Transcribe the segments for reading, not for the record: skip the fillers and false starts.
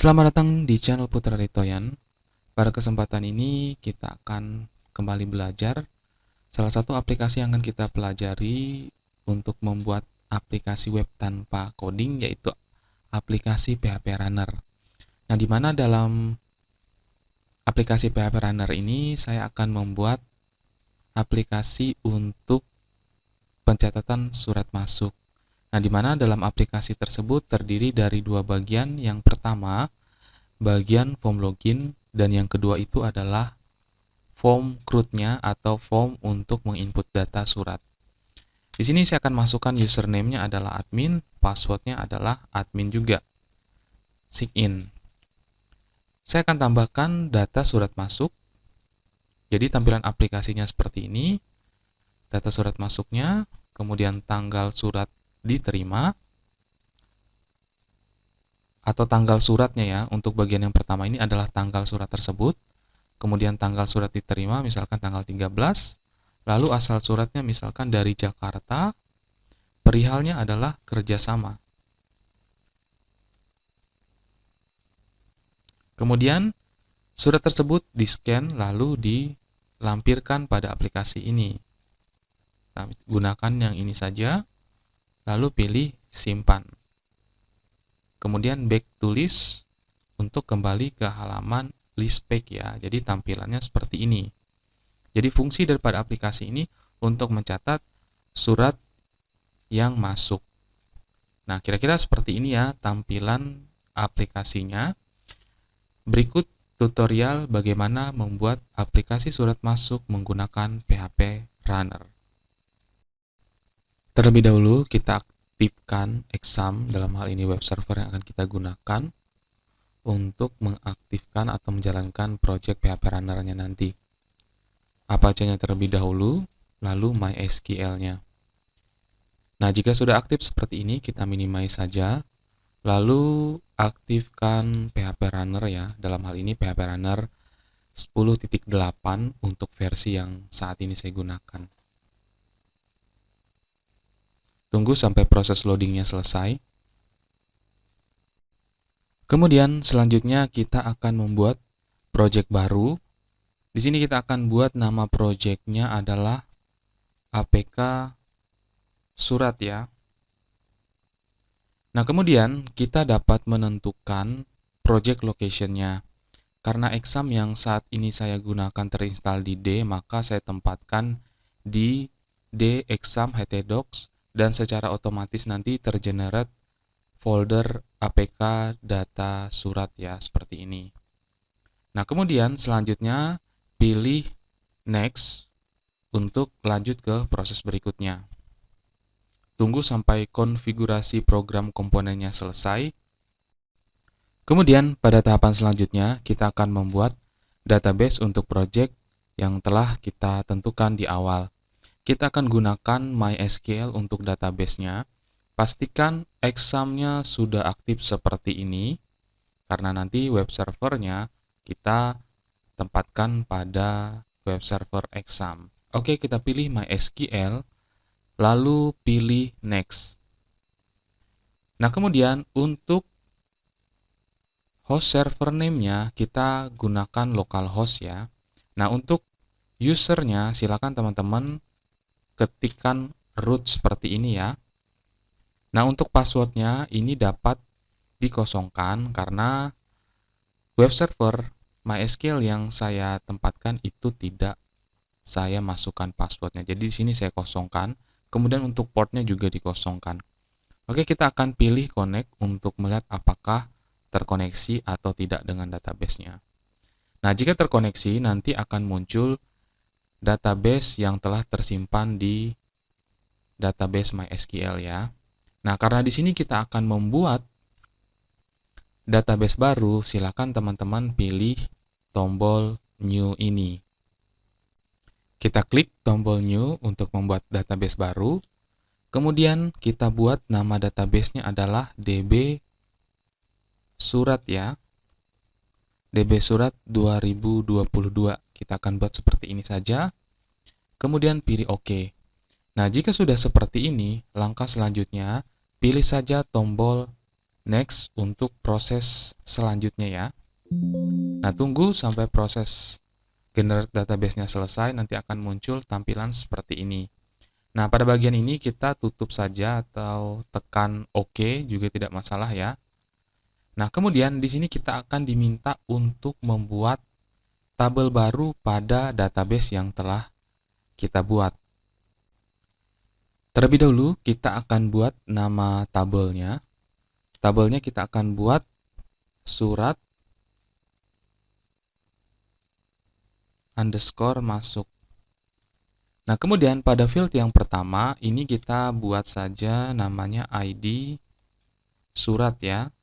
Selamat datang di channel Putra Ritoyan. Pada kesempatan ini kita akan kembali belajar salah satu aplikasi yang akan kita pelajari untuk membuat aplikasi web tanpa coding, yaitu aplikasi PHP Runner. Nah, di mana dalam aplikasi PHP Runner ini saya akan membuat aplikasi untuk pencatatan surat masuk. Nah, di mana dalam aplikasi tersebut terdiri dari dua bagian. Yang pertama, bagian form login, dan yang kedua itu adalah form CRUD-nya atau form untuk menginput data surat. Di sini saya akan masukkan username-nya adalah admin, password-nya adalah admin juga. Sign-in. Saya akan tambahkan data surat masuk. Jadi tampilan aplikasinya seperti ini. Data surat masuknya, kemudian tanggal surat diterima, atau tanggal suratnya ya. Untuk bagian yang pertama ini adalah tanggal surat tersebut. Kemudian tanggal surat diterima, misalkan tanggal 13. Lalu asal suratnya misalkan dari Jakarta. Perihalnya adalah kerjasama. Kemudian surat tersebut di-scan lalu dilampirkan pada aplikasi ini. Nah, gunakan yang ini saja. Lalu pilih simpan. Kemudian back to list untuk kembali ke halaman list page ya. Jadi tampilannya seperti ini. Jadi fungsi daripada aplikasi ini untuk mencatat surat yang masuk. Nah, kira-kira seperti ini ya tampilan aplikasinya. Berikut tutorial bagaimana membuat aplikasi surat masuk menggunakan PHP Runner. Terlebih dahulu kita aktifkan exam, dalam hal ini web server yang akan kita gunakan untuk mengaktifkan atau menjalankan project PHP Runner-nya nanti. Apache-nya terlebih dahulu, lalu MySQL-nya. Nah, jika sudah aktif seperti ini, kita minimize saja, lalu aktifkan PHP Runner ya, dalam hal ini PHP Runner 10.8 untuk versi yang saat ini saya gunakan. Tunggu sampai proses loadingnya selesai. Kemudian selanjutnya kita akan membuat project baru. Di sini kita akan buat nama projectnya adalah APK surat ya. Nah, kemudian kita dapat menentukan project location-nya. Karena exam yang saat ini saya gunakan terinstall di D, maka saya tempatkan di D exam htdocs, dan secara otomatis nanti tergenerate folder APK data surat ya, seperti ini. Nah, kemudian selanjutnya pilih next untuk lanjut ke proses berikutnya. Tunggu sampai konfigurasi program komponennya selesai. Kemudian pada tahapan selanjutnya kita akan membuat database untuk project yang telah kita tentukan di awal. Kita akan gunakan MySQL untuk database-nya. Pastikan exam-nya sudah aktif seperti ini, karena nanti web servernya kita tempatkan pada web server exam. Oke, kita pilih MySQL, lalu pilih next. Nah, kemudian untuk host server name-nya kita gunakan localhost ya. Nah, untuk usernya silakan teman-teman ketikkan root seperti ini ya. Nah, untuk passwordnya ini dapat dikosongkan karena web server MySQL yang saya tempatkan itu tidak saya masukkan passwordnya. Jadi di sini saya kosongkan. Kemudian untuk portnya juga dikosongkan. Oke, kita akan pilih connect untuk melihat apakah terkoneksi atau tidak dengan database-nya. Nah, jika terkoneksi nanti akan muncul database yang telah tersimpan di database MySQL ya. Nah, karena di sini kita akan membuat database baru, silakan teman-teman pilih tombol new ini. Kita klik tombol new untuk membuat database baru. Kemudian kita buat nama database-nya adalah DB surat ya. DB surat 2022. Kita akan buat seperti ini saja. Kemudian pilih OK. Nah, jika sudah seperti ini, langkah selanjutnya pilih saja tombol next untuk proses selanjutnya ya. Nah, tunggu sampai proses generate database-nya selesai, nanti akan muncul tampilan seperti ini. Nah, pada bagian ini kita tutup saja atau tekan OK juga tidak masalah ya. Nah, kemudian di sini kita akan diminta untuk membuat tabel baru pada database yang telah kita buat. Terlebih dahulu, kita akan buat nama tabelnya. Tabelnya kita akan buat surat underscore masuk. Nah, kemudian pada field yang pertama, ini kita buat saja namanya ID surat ya.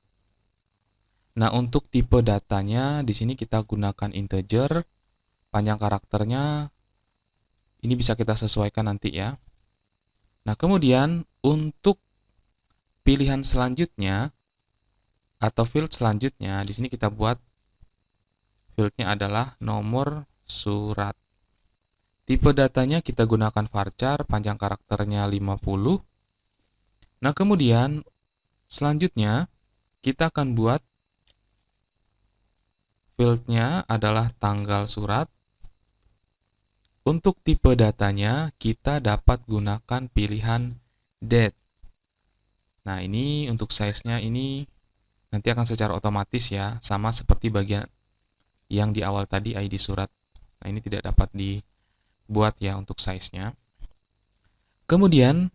Nah, untuk tipe datanya, di sini kita gunakan integer. Panjang karakternya, ini bisa kita sesuaikan nanti ya. Nah, kemudian untuk pilihan selanjutnya, atau field selanjutnya, di sini kita buat fieldnya adalah nomor surat. Tipe datanya kita gunakan varchar, panjang karakternya 50. Nah, kemudian selanjutnya kita akan buat fieldnya adalah tanggal surat. Untuk tipe datanya kita dapat gunakan pilihan date. Nah, ini untuk size-nya ini nanti akan secara otomatis ya, sama seperti bagian yang di awal tadi ID surat. Nah, ini tidak dapat dibuat ya untuk size-nya. Kemudian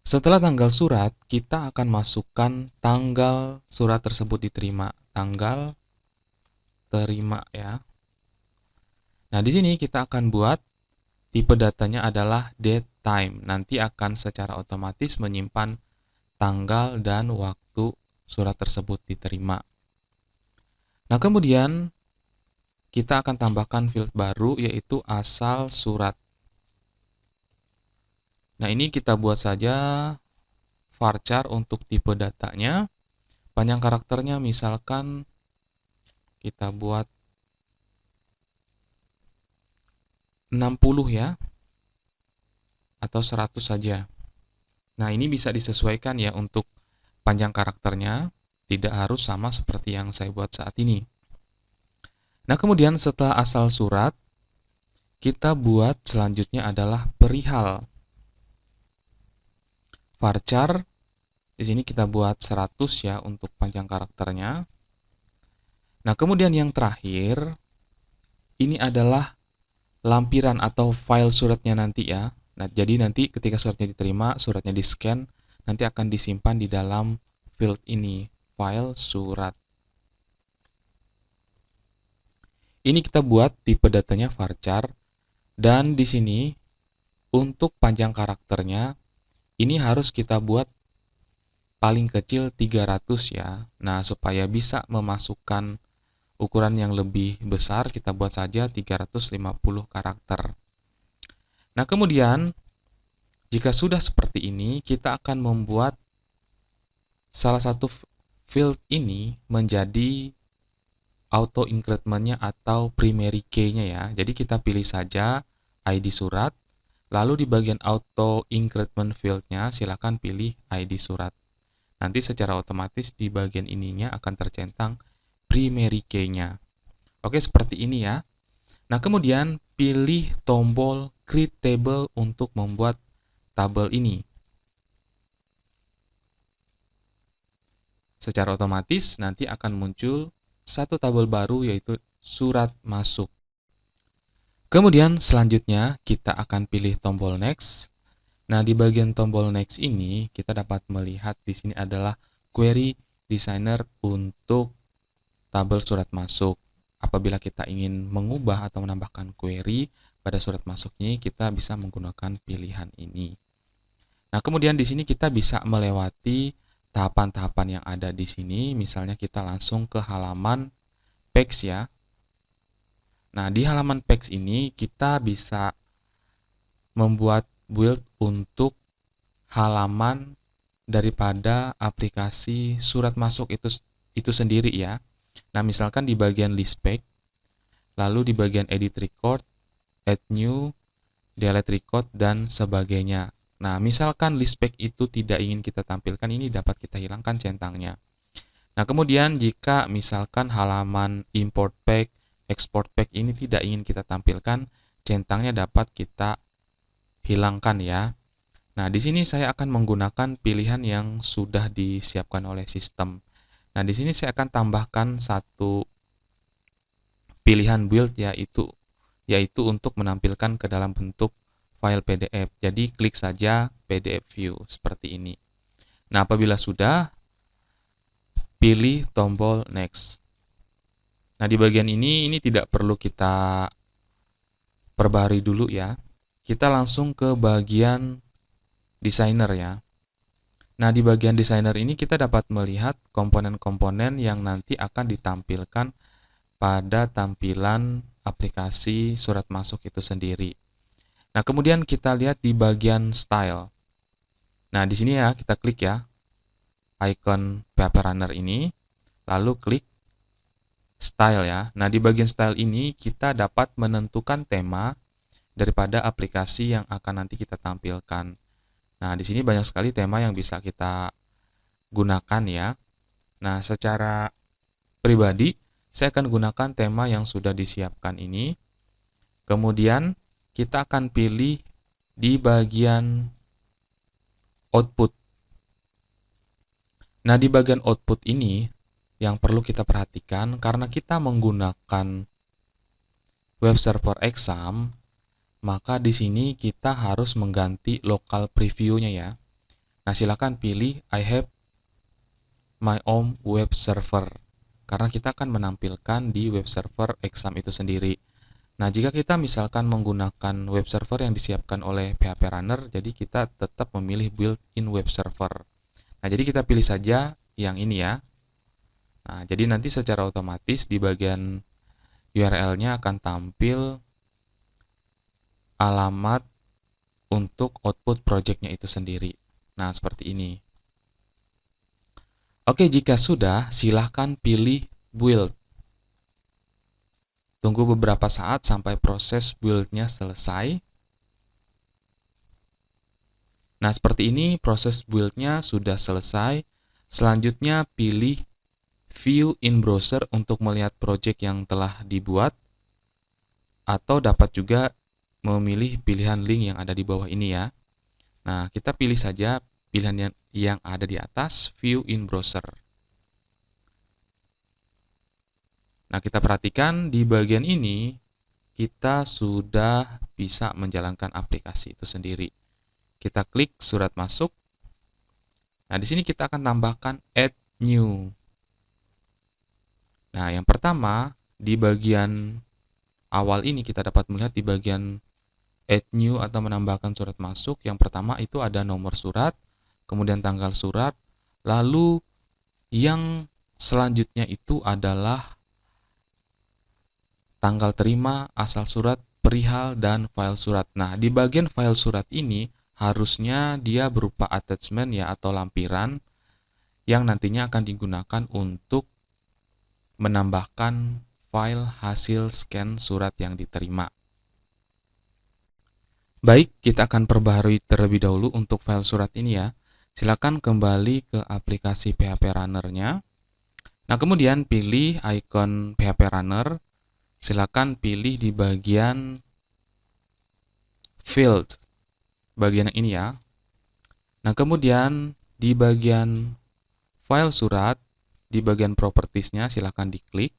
setelah tanggal surat, kita akan masukkan tanggal surat tersebut diterima. Tanggal terima ya. Nah, di sini kita akan buat tipe datanya adalah date time. Nanti akan secara otomatis menyimpan tanggal dan waktu surat tersebut diterima. Nah, kemudian kita akan tambahkan field baru yaitu asal surat. Nah, ini kita buat saja varchar untuk tipe datanya. Panjang karakternya misalkan kita buat 60 ya, atau 100 saja. Nah, ini bisa disesuaikan ya untuk panjang karakternya, tidak harus sama seperti yang saya buat saat ini. Nah, kemudian setelah asal surat, kita buat selanjutnya adalah perihal. Varchar, di sini kita buat 100 ya untuk panjang karakternya. Nah, kemudian yang terakhir, ini adalah lampiran atau file suratnya nanti ya. Nah, jadi nanti ketika suratnya diterima, suratnya di-scan, nanti akan disimpan di dalam field ini, file surat. Ini kita buat tipe datanya varchar, dan di sini untuk panjang karakternya, ini harus kita buat paling kecil 300 ya. Nah, supaya bisa memasukkan ukuran yang lebih besar, kita buat saja 350 karakter. Nah, kemudian jika sudah seperti ini, kita akan membuat salah satu field ini menjadi auto increment-nya atau primary key-nya ya. Jadi kita pilih saja ID surat, lalu di bagian auto increment field-nya silakan pilih ID surat. Nanti secara otomatis di bagian ininya akan tercentang primary key-nya. Oke, seperti ini ya. Nah, kemudian pilih tombol create table untuk membuat tabel ini. Secara otomatis nanti akan muncul satu tabel baru yaitu surat masuk. Kemudian selanjutnya kita akan pilih tombol next. Nah, di bagian tombol next ini kita dapat melihat di sini adalah query designer untuk tabel surat masuk. Apabila kita ingin mengubah atau menambahkan query pada surat masuknya, kita bisa menggunakan pilihan ini. Nah, kemudian di sini kita bisa melewati tahapan-tahapan yang ada di sini. Misalnya kita langsung ke halaman page ya. Nah, di halaman page ini kita bisa membuat build untuk halaman daripada aplikasi surat masuk itu sendiri ya. Nah, misalkan di bagian list page, lalu di bagian edit record, add new, delete record, dan sebagainya. Nah, misalkan list page itu tidak ingin kita tampilkan, ini dapat kita hilangkan centangnya. Nah, kemudian jika misalkan halaman import page, export page ini tidak ingin kita tampilkan, centangnya dapat kita hilangkan ya. Nah, di sini saya akan menggunakan pilihan yang sudah disiapkan oleh sistem. Nah, di sini saya akan tambahkan satu pilihan build yaitu untuk menampilkan ke dalam bentuk file PDF. Jadi klik saja PDF view seperti ini. Nah, apabila sudah, pilih tombol next. Nah, di bagian ini tidak perlu kita perbaharui dulu ya. Kita langsung ke bagian designer ya. Nah, di bagian designer ini kita dapat melihat komponen-komponen yang nanti akan ditampilkan pada tampilan aplikasi surat masuk itu sendiri. Nah, kemudian kita lihat di bagian style. Nah, di sini ya kita klik ya icon PHP Runner ini, lalu klik style ya. Nah, di bagian style ini kita dapat menentukan tema daripada aplikasi yang akan nanti kita tampilkan. Nah, di sini banyak sekali tema yang bisa kita gunakan ya. Nah, secara pribadi saya akan gunakan tema yang sudah disiapkan ini. Kemudian kita akan pilih di bagian output. Nah, di bagian output ini yang perlu kita perhatikan karena kita menggunakan web server exam, maka di sini kita harus mengganti local preview-nya ya. Nah, silakan pilih I have my own web server karena kita akan menampilkan di web server exam itu sendiri. Nah, jika kita misalkan menggunakan web server yang disiapkan oleh PHP Runner, jadi kita tetap memilih built-in web server. Nah, jadi kita pilih saja yang ini ya. Nah, jadi nanti secara otomatis di bagian URL-nya akan tampil alamat untuk output project-nya itu sendiri. Nah, seperti ini. Oke, jika sudah, silahkan pilih build. Tunggu beberapa saat sampai proses build-nya selesai. Nah, seperti ini proses build-nya sudah selesai. Selanjutnya pilih View in Browser untuk melihat project yang telah dibuat. Atau dapat juga memilih pilihan link yang ada di bawah ini ya. Nah, kita pilih saja pilihan yang ada di atas, View in Browser. Nah, kita perhatikan di bagian ini, kita sudah bisa menjalankan aplikasi itu sendiri. Kita klik surat masuk. Nah, di sini kita akan tambahkan Add New. Nah, yang pertama, di bagian awal ini kita dapat melihat di bagian Add New atau menambahkan surat masuk. Yang pertama itu ada nomor surat, kemudian tanggal surat, lalu yang selanjutnya itu adalah tanggal terima, asal surat, perihal, dan file surat. Nah, di bagian file surat ini harusnya dia berupa attachment ya atau lampiran yang nantinya akan digunakan untuk menambahkan file hasil scan surat yang diterima. Baik, kita akan perbaharui terlebih dahulu untuk file surat ini ya. Silakan kembali ke aplikasi PHP Runner-nya. Nah, kemudian pilih icon PHP Runner. Silakan pilih di bagian field, bagian yang ini ya. Nah, kemudian di bagian file surat, di bagian properties-nya silakan diklik.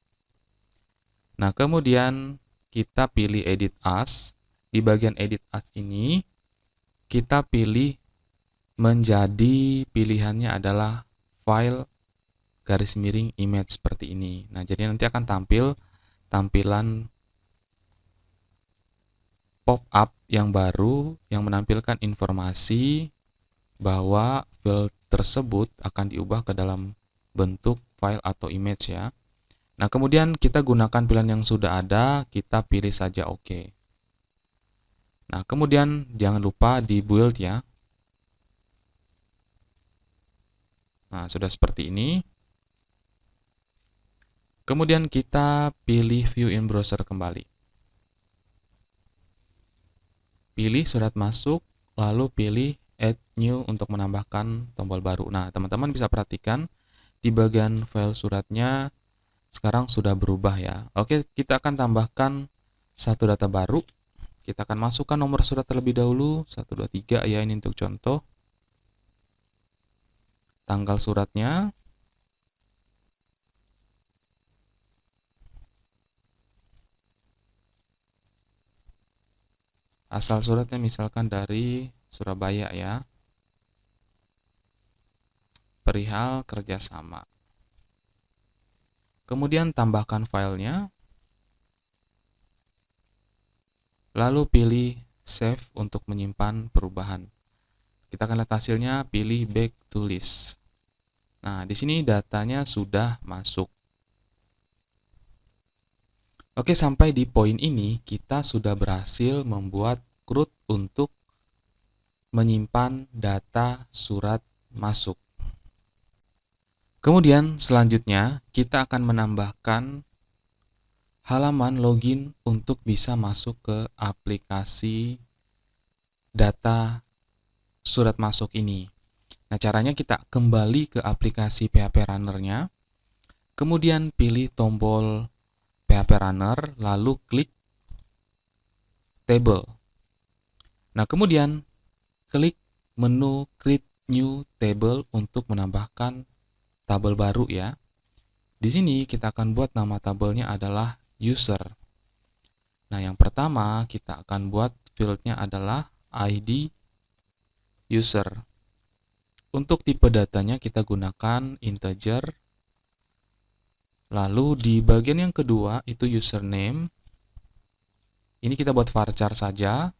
Nah, kemudian kita pilih edit as. Di bagian edit as ini, kita pilih menjadi pilihannya adalah file garis miring image seperti ini. Nah, jadi nanti akan tampil tampilan pop-up yang baru yang menampilkan informasi bahwa file tersebut akan diubah ke dalam bentuk file atau image ya. Nah, kemudian kita gunakan pilihan yang sudah ada, kita pilih saja OK. Nah, kemudian jangan lupa di build ya. Nah, sudah seperti ini. Kemudian kita pilih View in Browser kembali. Pilih surat masuk, lalu pilih add new untuk menambahkan tombol baru. Nah, teman-teman bisa perhatikan di bagian file suratnya sekarang sudah berubah ya. Oke, kita akan tambahkan satu data baru. Kita akan masukkan nomor surat terlebih dahulu, 123 ya, ini untuk contoh. Tanggal suratnya. Asal suratnya misalkan dari Surabaya ya. Perihal kerjasama. Kemudian tambahkan filenya. Lalu pilih save untuk menyimpan perubahan. Kita akan lihat hasilnya, pilih back to list. Nah, di sini datanya sudah masuk. Oke, sampai di poin ini kita sudah berhasil membuat CRUD untuk menyimpan data surat masuk. Kemudian selanjutnya kita akan menambahkan halaman login untuk bisa masuk ke aplikasi data surat masuk ini. Nah, caranya kita kembali ke aplikasi PHP Runner-nya, kemudian pilih tombol PHP Runner, lalu klik Table. Nah, kemudian klik menu Create New Table untuk menambahkan tabel baru ya. Di sini kita akan buat nama tabelnya adalah User. Nah, yang pertama kita akan buat fieldnya adalah ID User. Untuk tipe datanya kita gunakan integer. Lalu di bagian yang kedua itu username. Ini kita buat varchar saja.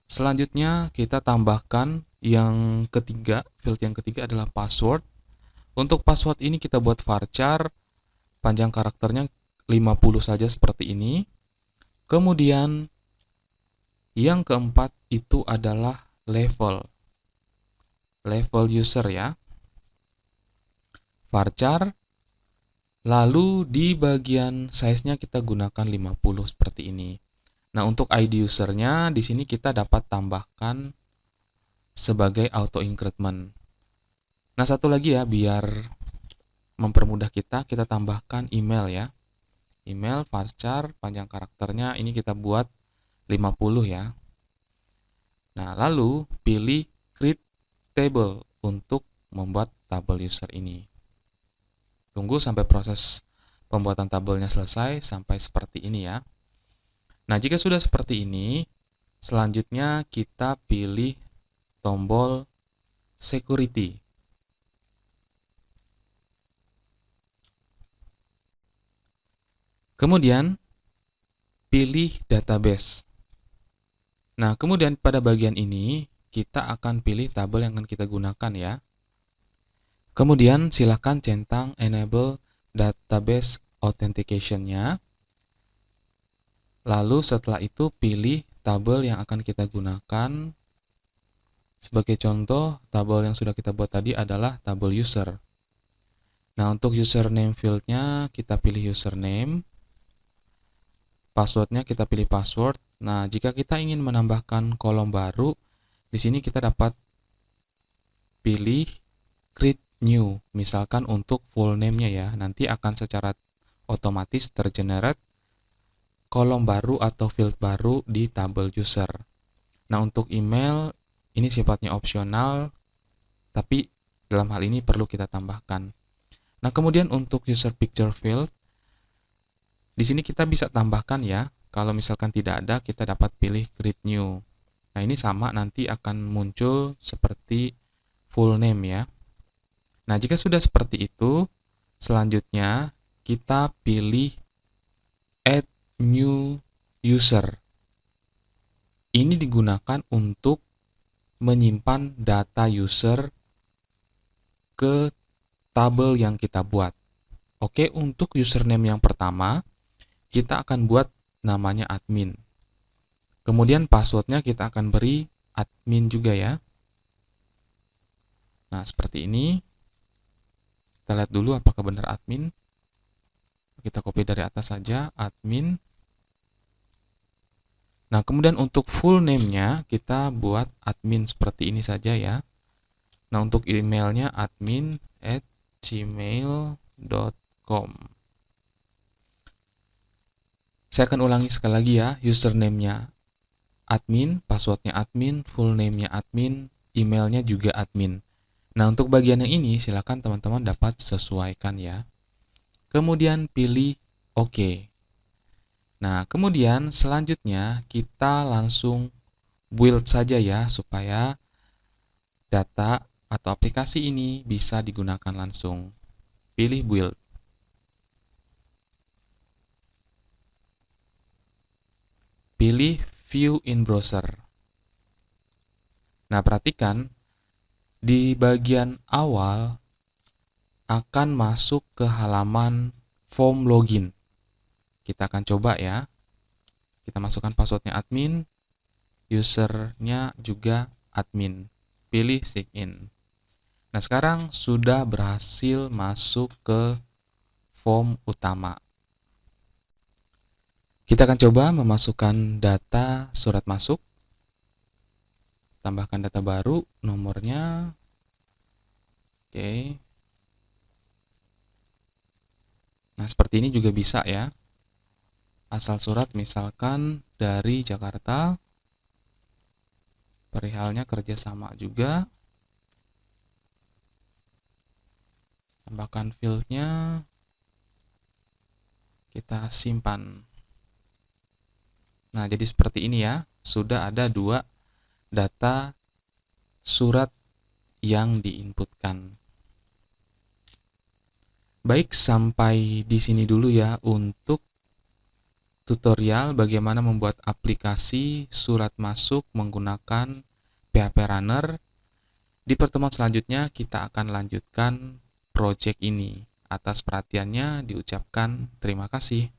Selanjutnya kita tambahkan yang ketiga, field yang ketiga adalah password. Untuk password ini kita buat varchar, panjang karakternya 50 saja seperti ini. Kemudian yang keempat itu adalah level user ya. Varchar, lalu di bagian size-nya kita gunakan 50 seperti ini. Nah, untuk ID usernya di sini kita dapat tambahkan sebagai auto increment. Nah, satu lagi ya, biar mempermudah kita tambahkan email ya. Email varchar panjang karakternya ini kita buat 50 ya. Nah, lalu pilih create table untuk membuat tabel user ini. Tunggu sampai proses pembuatan tabelnya selesai sampai seperti ini ya. Nah, jika sudah seperti ini, selanjutnya kita pilih tombol security. Kemudian pilih database. Nah, kemudian pada bagian ini kita akan pilih tabel yang akan kita gunakan ya. Kemudian silakan centang enable database authentication-nya. Lalu setelah itu pilih tabel yang akan kita gunakan. Sebagai contoh, tabel yang sudah kita buat tadi adalah tabel user. Nah, untuk username field-nya kita pilih username. Password-nya kita pilih password. Nah, jika kita ingin menambahkan kolom baru, di sini kita dapat pilih create new. Misalkan untuk full name-nya ya, nanti akan secara otomatis tergenerate kolom baru atau field baru di tabel user. Nah, untuk email ini sifatnya opsional, tapi dalam hal ini perlu kita tambahkan. Nah, kemudian untuk user picture field, di sini kita bisa tambahkan ya. Kalau misalkan tidak ada, kita dapat pilih create new. Nah, ini sama nanti akan muncul seperti full name ya. Nah, jika sudah seperti itu, selanjutnya kita pilih add new user. Ini digunakan untuk menyimpan data user ke tabel yang kita buat. Oke, untuk username yang pertama, kita akan buat namanya admin. Kemudian passwordnya kita akan beri admin juga ya. Nah, seperti ini. Kita lihat dulu apakah benar admin. Kita copy dari atas saja, admin. Nah, kemudian untuk full name-nya kita buat admin seperti ini saja ya. Nah, untuk emailnya admin@gmail.com. Saya akan ulangi sekali lagi ya, username-nya admin, password-nya admin, full name-nya admin, emailnya juga admin. Nah, untuk bagian yang ini silakan teman-teman dapat sesuaikan ya. Kemudian pilih OK. Nah, kemudian selanjutnya kita langsung build saja ya, supaya data atau aplikasi ini bisa digunakan langsung. Pilih build. Pilih view in browser. Nah, perhatikan di bagian awal akan masuk ke halaman form login. Kita akan coba ya. Kita masukkan passwordnya admin, usernya juga admin. Pilih sign. Nah, sekarang sudah berhasil masuk ke form utama. Kita akan coba memasukkan data surat masuk. Tambahkan data baru, nomornya. Oke. Nah, seperti ini juga bisa ya. Asal surat misalkan dari Jakarta. Perihalnya kerjasama juga. Tambahkan fieldnya. Kita simpan. Nah, jadi seperti ini ya. Sudah ada 2 data surat yang diinputkan. Baik, sampai di sini dulu ya untuk tutorial bagaimana membuat aplikasi surat masuk menggunakan PHP Runner. Di pertemuan selanjutnya kita akan lanjutkan project ini. Atas perhatiannya diucapkan terima kasih.